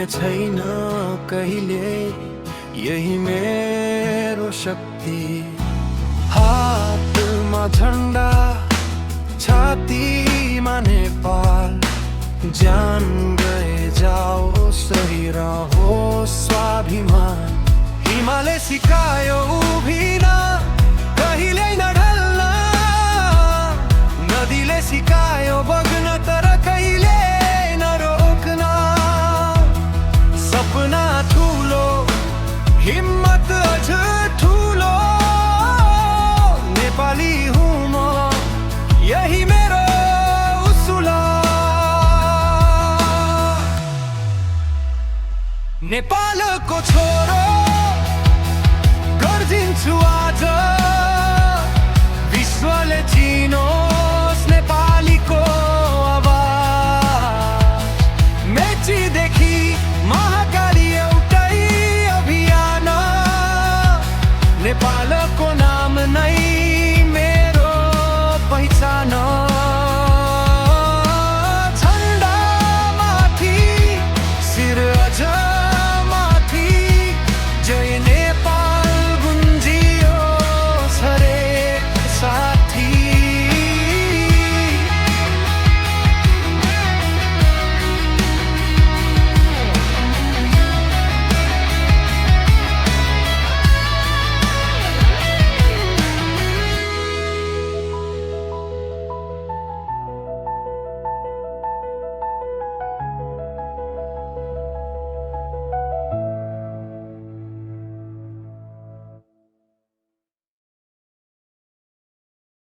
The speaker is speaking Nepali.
शून्य छैन कहिले, यही मेरो शक्ति। हातमा झन्डा, छातीमा नेपाल, जान गए जाओ सही रहो स्वाभिमान। हिमालय सिकायो उभिन कहिल्यै नढल्न, नदीले सिकायो बग्न तर कहिले नरोक्न। सपना ठुलो, हिम्मत अझ ठुलो, नेपाली हुँ म, यही मेरो उसूल। नेपालको छोरो गर्जिन्छु आज, विश्वले चिनो